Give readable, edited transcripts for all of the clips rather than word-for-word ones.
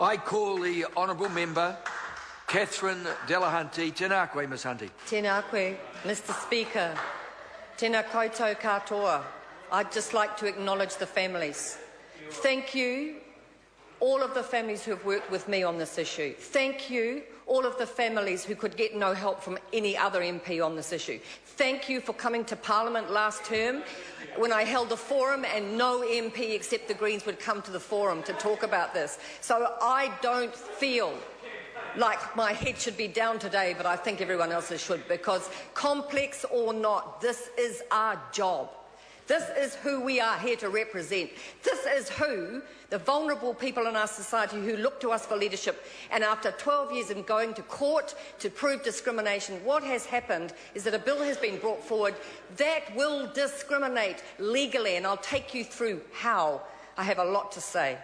I call the honourable member, Catherine Delahunty. Tēnā koe, Ms Hunty. Tēnā koe, Mr Speaker. Tēnā koutou katoa. I'd just like to acknowledge the families. Thank you, all of the families who have worked with me on this issue. Thank you, all of the families who could get no help from any other MP on this issue. Thank you for coming to Parliament last term when I held a forum and no MP except the Greens would come to the forum to talk about this. So I don't feel like my head should be down today, but I think everyone else's should, because complex or not, this is our job. This is who we are here to represent. This is who, the vulnerable people in our society who look to us for leadership. And after 12 years of going to court to prove discrimination, what has happened is that a bill has been brought forward that will discriminate legally, and I'll take you through how. I have a lot to say.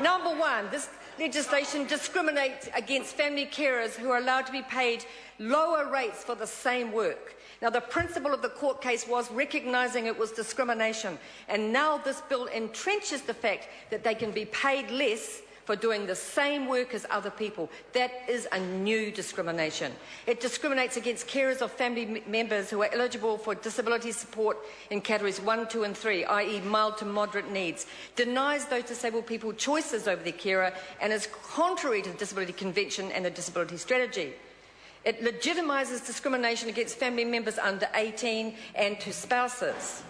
Number one, this legislation discriminates against family carers who are allowed to be paid lower rates for the same work. Now, the principle of the court case was recognising it was discrimination, and now this bill entrenches the fact that they can be paid less for doing the same work as other people. That is a new discrimination. It discriminates against carers of family members who are eligible for disability support in categories 1, 2 and 3, i.e. mild to moderate needs, denies those disabled people choices over their carer, and is contrary to the Disability Convention and the Disability Strategy. It legitimises discrimination against family members under 18 and to spouses.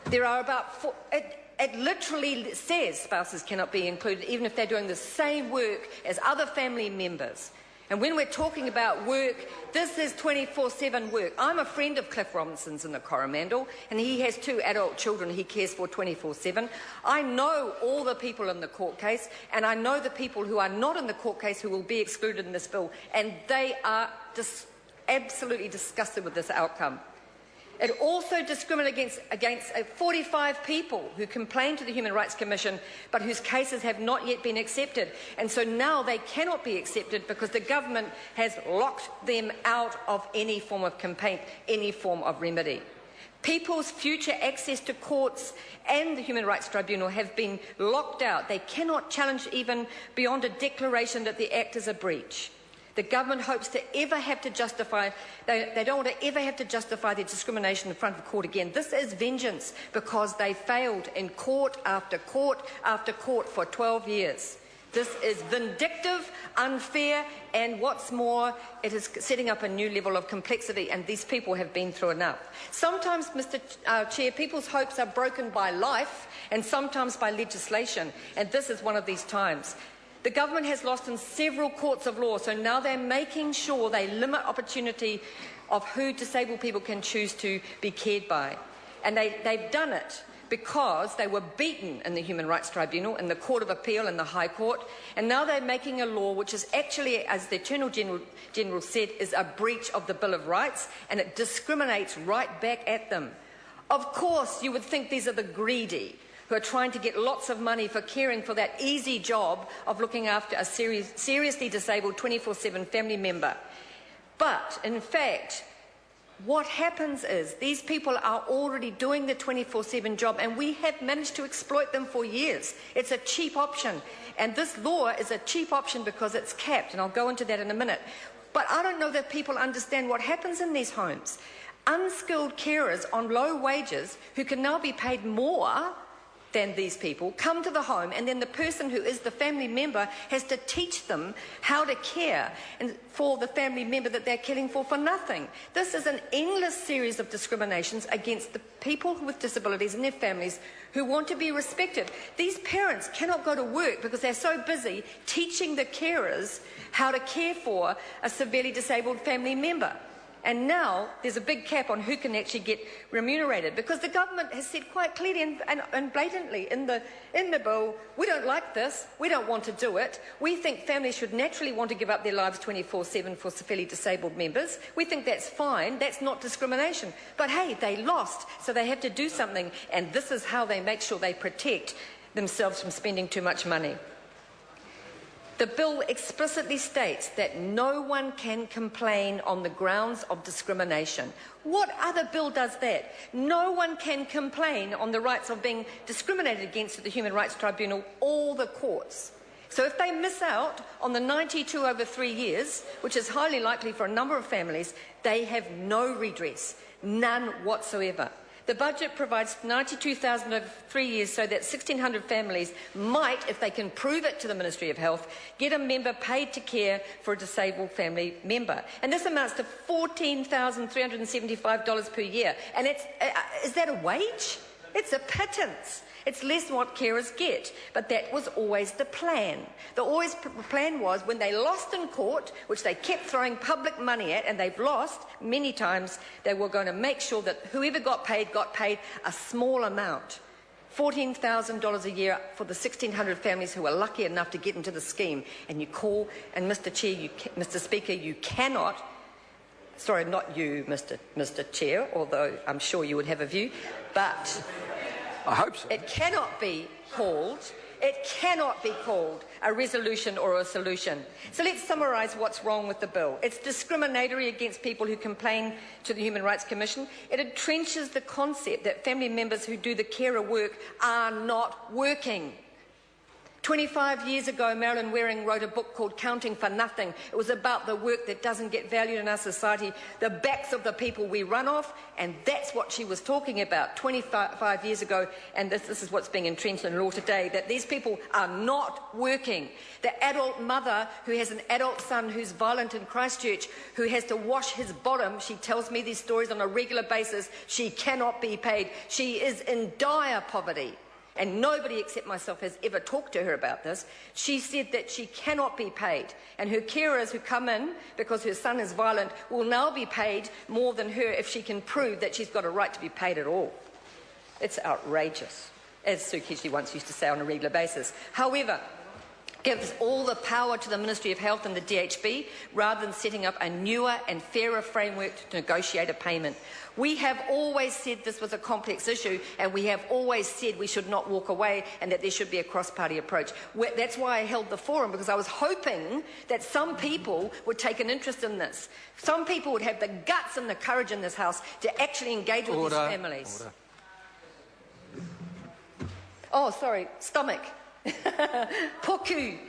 There are about it literally says spouses cannot be included even if they're doing the same work as other family members. And when we're talking about work, this is 24/7 work. I'm a friend of Cliff Robinson's in the Coromandel, and he has 2 adult children he cares for 24/7. I know all the people in the court case, and I know the people who are not in the court case who will be excluded in this bill, and they are absolutely disgusted with this outcome. It also discriminates against 45 people who complained to the Human Rights Commission but whose cases have not yet been accepted. And so now they cannot be accepted because the government has locked them out of any form of complaint, any form of remedy. People's future access to courts and the Human Rights Tribunal have been locked out. They cannot challenge even beyond a declaration that the Act is a breach. The government hopes to ever have to justify, they don't want to ever have to justify their discrimination in front of court again. This is vengeance because they failed in court after court after court for 12 years. This is vindictive, unfair, and what's more, it is setting up a new level of complexity, and these people have been through enough. Sometimes, Mr. Chair, people's hopes are broken by life and sometimes by legislation, and this is one of these times. The government has lost in several courts of law, so now they're making sure they limit opportunity of who disabled people can choose to be cared by. And they've done it because they were beaten in the Human Rights Tribunal, in the Court of Appeal, in the High Court, and now they're making a law which is actually, as the Attorney General said, is a breach of the Bill of Rights, and it discriminates right back at them. Of course, you would think these are the greedy who are trying to get lots of money for caring for that easy job of looking after a seriously disabled 24/7 family member. But, in fact, what happens is these people are already doing the 24/7 job, and we have managed to exploit them for years. It's a cheap option, and this law is a cheap option because it's capped, and I'll go into that in a minute. But I don't know that people understand what happens in these homes. Unskilled carers on low wages who can now be paid more than these people come to the home, and then the person who is the family member has to teach them how to care and for the family member that they're caring for nothing. This is an endless series of discriminations against the people with disabilities and their families who want to be respected. These parents cannot go to work because they're so busy teaching the carers how to care for a severely disabled family member. And now there's a big cap on who can actually get remunerated, because the government has said quite clearly and blatantly in the bill, we don't like this, we don't want to do it. We think families should naturally want to give up their lives 24/7 for severely disabled members. We think that's fine, that's not discrimination. But hey, they lost, so they have to do something, and this is how they make sure they protect themselves from spending too much money. The bill explicitly states that no one can complain on the grounds of discrimination. What other bill does that? No one can complain on the rights of being discriminated against at the Human Rights Tribunal or the courts. So if they miss out on the 92 over 3 years, which is highly likely for a number of families, they have no redress, none whatsoever. The budget provides $92,000 over 3 years so that 1,600 families might, if they can prove it to the Ministry of Health, get a member paid to care for a disabled family member. And this amounts to $14,375 per year. And is that a wage? It's a pittance. It's less than what carers get, but that was always the plan. The plan was when they lost in court, which they kept throwing public money at, and they've lost many times, they were going to make sure that whoever got paid a small amount. $14,000 a year for the 1,600 families who were lucky enough to get into the scheme. And you call, and Mr. Speaker, you cannot, sorry, not you, Mr. Chair, although I'm sure you would have a view, but I hope so. It cannot be called a resolution or a solution. So let's summarise what's wrong with the bill. It's discriminatory against people who complain to the Human Rights Commission. It entrenches the concept that family members who do the carer work are not working. 25 years ago, Marilyn Waring wrote a book called Counting for Nothing. It was about the work that doesn't get valued in our society, the backs of the people we run off, and that's what she was talking about 25 years ago, and this is what's being entrenched in law today, that these people are not working. The adult mother who has an adult son who's violent in Christchurch, who has to wash his bottom, she tells me these stories on a regular basis, she cannot be paid. She is in dire poverty. And nobody except myself has ever talked to her about this. She said that she cannot be paid. And her carers who come in because her son is violent will now be paid more than her if she can prove that she's got a right to be paid at all. It's outrageous, as Sue Keachley once used to say on a regular basis. However, gives all the power to the Ministry of Health and the DHB rather than setting up a newer and fairer framework to negotiate a payment. We have always said this was a complex issue, and we have always said we should not walk away and that there should be a cross-party approach. That's why I held the forum, because I was hoping that some people would take an interest in this. Some people would have the guts and the courage in this House to actually engage with these families. Oh, sorry, stomach. Puku.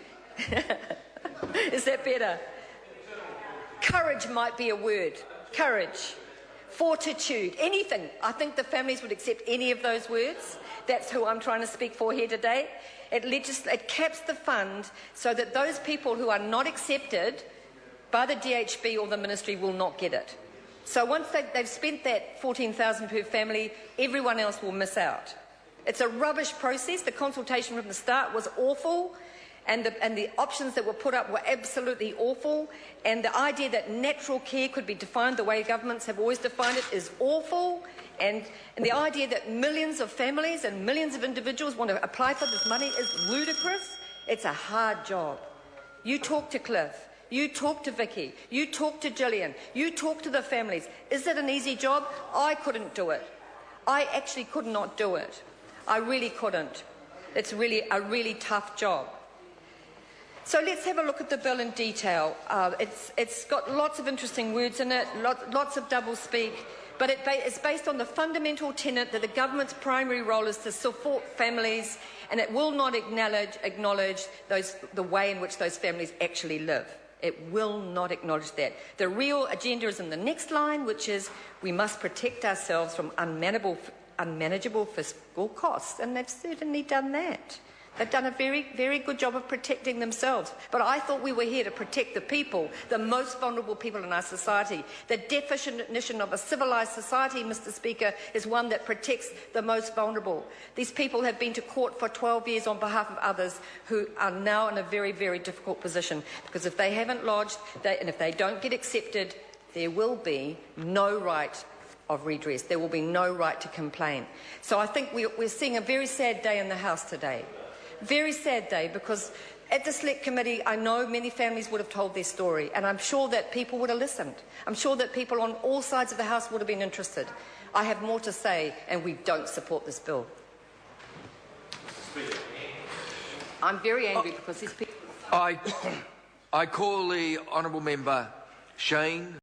Is that better? Courage might be a word. Courage. Fortitude. Anything. I think the families would accept any of those words. That's who I'm trying to speak for here today. It caps the fund so that those people who are not accepted by the DHB or the ministry will not get it. So once they've spent that $14,000 per family, everyone else will miss out. It's a rubbish process. The consultation from the start was awful, and the options that were put up were absolutely awful, and the idea that natural care could be defined the way governments have always defined it is awful, and the idea that millions of families and millions of individuals want to apply for this money is ludicrous. It's a hard job. You talk to Cliff, you talk to Vicky, you talk to Gillian, you talk to the families. Is it an easy job? I couldn't do it. I actually could not do it. I really couldn't. It's really a really tough job. So let's have a look at the bill in detail. It's got lots of interesting words in it, lots of double-speak, but it's based on the fundamental tenet that the government's primary role is to support families, and it will not acknowledge the way in which those families actually live. It will not acknowledge that. The real agenda is in the next line, which is we must protect ourselves from unmanageable fiscal costs, and they've certainly done that. They've done a very, very good job of protecting themselves. But I thought we were here to protect the people, the most vulnerable people in our society. The definition of a civilised society, Mr. Speaker, is one that protects the most vulnerable. These people have been to court for 12 years on behalf of others who are now in a very, very difficult position, because if they haven't lodged and if they don't get accepted, there will be no right of redress. There will be no right to complain. So I think we're seeing a very sad day in the House today. Very sad day, because at the Select Committee I know many families would have told their story, and I'm sure that people would have listened. I'm sure that people on all sides of the House would have been interested. I have more to say, and we don't support this bill. I'm very angry because these people... I call the honourable member Shane